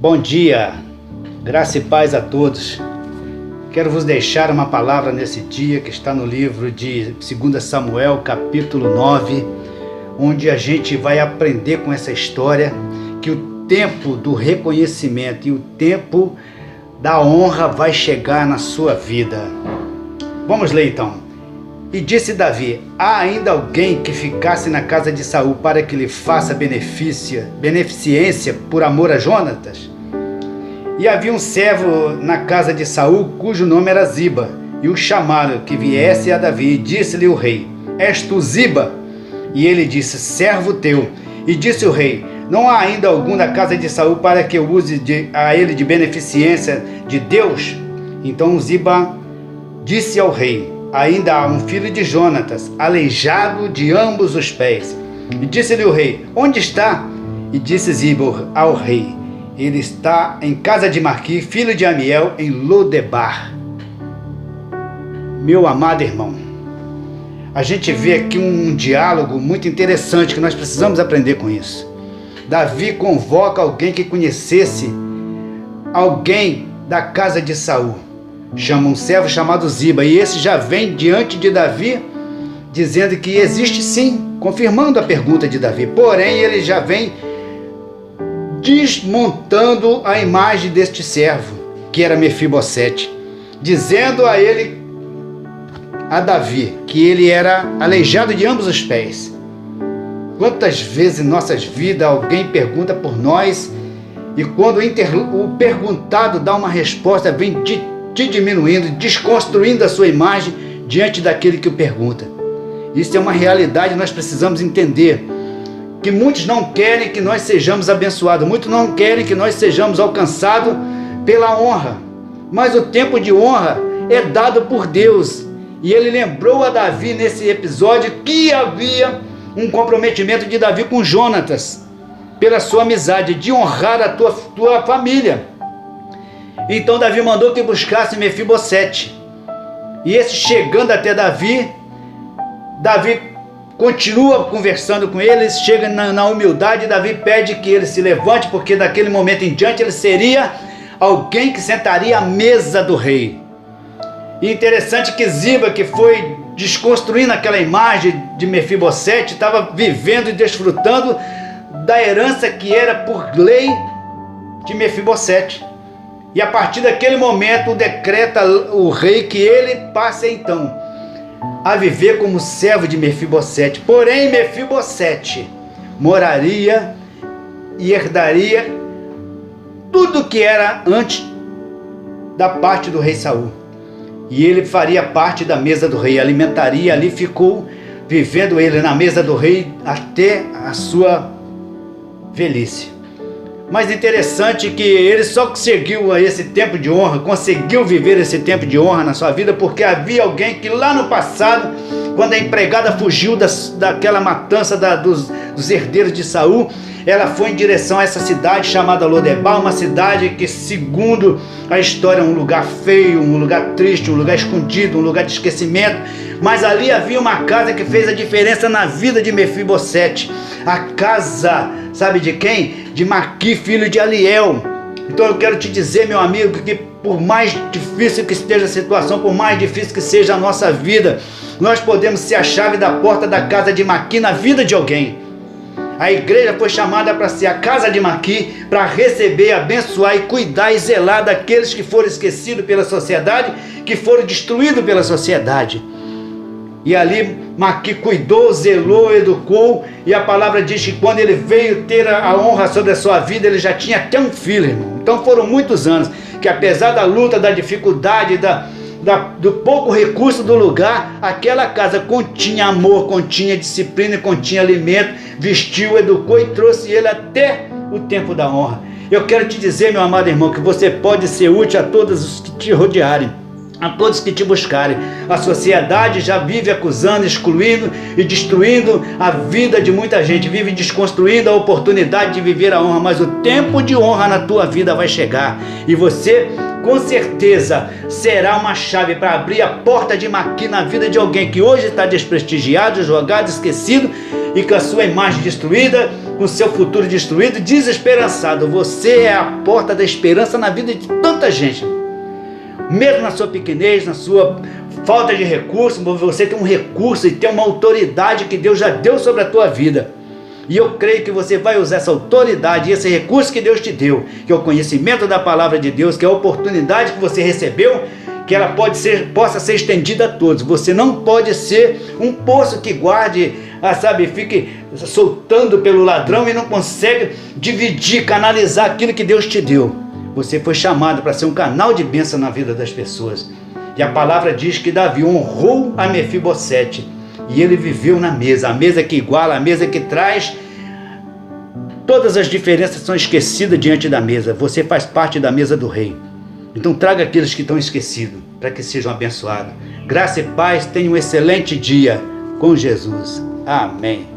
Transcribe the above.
Bom dia, graça e paz a todos. Quero vos deixar uma palavra nesse dia que está no livro de 2 Samuel, capítulo 9, onde a gente vai aprender com essa história que o tempo do reconhecimento e o tempo da honra vai chegar na sua vida. Vamos ler então. E disse Davi: há ainda alguém que ficasse na casa de Saul para que lhe faça beneficência por amor a Jonatas? E havia um servo na casa de Saul, cujo nome era Ziba, e o chamaram que viesse a Davi, e disse-lhe o rei: és tu Ziba? E ele disse: servo teu. E disse o rei: não há ainda algum na casa de Saul para que eu use a ele de beneficência de Deus? Então Ziba disse ao rei: ainda há um filho de Jonatas, aleijado de ambos os pés. E disse-lhe o rei: onde está? E disse Ziba ao rei: ele está em casa de Marqui, filho de Amiel, em Lodebar. Meu amado irmão, a gente vê aqui um diálogo muito interessante que nós precisamos aprender com isso. Davi convoca alguém que conhecesse alguém da casa de Saul. Chama um servo chamado Ziba, e esse já vem diante de Davi dizendo que existe sim, confirmando a pergunta de Davi. Porém, ele já vem desmontando a imagem deste servo, que era Mefibosete, dizendo a Davi, que ele era aleijado de ambos os pés. Quantas vezes em nossas vidas alguém pergunta por nós, e quando o perguntado dá uma resposta, vem te diminuindo, desconstruindo a sua imagem diante daquele que o pergunta. Isso é uma realidade, nós precisamos entender que muitos não querem que nós sejamos abençoados, muitos não querem que nós sejamos alcançados pela honra, mas o tempo de honra é dado por Deus. E ele lembrou a Davi nesse episódio que havia um comprometimento de Davi com Jonatas, pela sua amizade, de honrar a tua família. Então Davi mandou que buscasse Mefibosete. E esse chegando até Davi continua conversando com ele, chega na humildade. Davi pede que ele se levante, porque daquele momento em diante ele seria alguém que sentaria à mesa do rei. E interessante que Ziba, que foi desconstruindo aquela imagem de Mefibosete, estava vivendo e desfrutando da herança que era por lei de Mefibosete. E a partir daquele momento decreta o rei que ele passe então a viver como servo de Mefibosete. Porém, Mefibosete moraria e herdaria tudo que era antes da parte do rei Saul. E ele faria parte da mesa do rei, alimentaria, ali ficou vivendo ele na mesa do rei até a sua velhice. Mas interessante que ele só conseguiu esse tempo de honra, conseguiu viver esse tempo de honra na sua vida, porque havia alguém que lá no passado, quando a empregada fugiu daquela matança dos herdeiros de Saul, ela foi em direção a essa cidade chamada Lodebar, uma cidade que, segundo a história, é um lugar feio, um lugar triste, um lugar escondido, um lugar de esquecimento. Mas ali havia uma casa que fez a diferença na vida de Mefibosete. A casa, sabe de quem? De Marqui, filho de Amiel. Então eu quero te dizer, meu amigo, que por mais difícil que esteja a situação, por mais difícil que seja a nossa vida, nós podemos ser a chave da porta da casa de Marqui na vida de alguém. A igreja foi chamada para ser a casa de Marqui, para receber, abençoar e cuidar e zelar daqueles que foram esquecidos pela sociedade, que foram destruídos pela sociedade. E ali Marqui cuidou, zelou, educou, e a palavra diz que quando ele veio ter a honra sobre a sua vida, ele já tinha até um filho, irmão. Então foram muitos anos que, apesar da luta, da dificuldade, do pouco recurso do lugar, aquela casa continha amor, continha disciplina, continha alimento, vestiu, educou e trouxe ele até o tempo da honra. Eu quero te dizer, meu amado irmão, que você pode ser útil a todos os que te rodearem, a todos que te buscarem. A sociedade já vive acusando, excluindo e destruindo a vida de muita gente, vive desconstruindo a oportunidade de viver a honra, mas o tempo de honra na tua vida vai chegar, e você com certeza será uma chave para abrir a porta de Marqui na vida de alguém que hoje está desprestigiado, jogado, esquecido, e com a sua imagem destruída, com seu futuro destruído, desesperançado. Você é a porta da esperança na vida de tanta gente. Mesmo na sua pequenez, na sua falta de recurso, você tem um recurso e tem uma autoridade que Deus já deu sobre a tua vida. E eu creio que você vai usar essa autoridade e esse recurso que Deus te deu, que é o conhecimento da palavra de Deus, que é a oportunidade que você recebeu, que ela possa ser estendida a todos. Você não pode ser um poço que guarde, fique soltando pelo ladrão e não consegue dividir, canalizar aquilo que Deus te deu. Você foi chamado para ser um canal de bênção na vida das pessoas. E a palavra diz que Davi honrou a Mefibosete. E ele viveu na mesa, a mesa que iguala, a mesa que traz. Todas as diferenças são esquecidas diante da mesa. Você faz parte da mesa do rei. Então traga aqueles que estão esquecidos, para que sejam abençoados. Graça e paz, tenha um excelente dia com Jesus. Amém.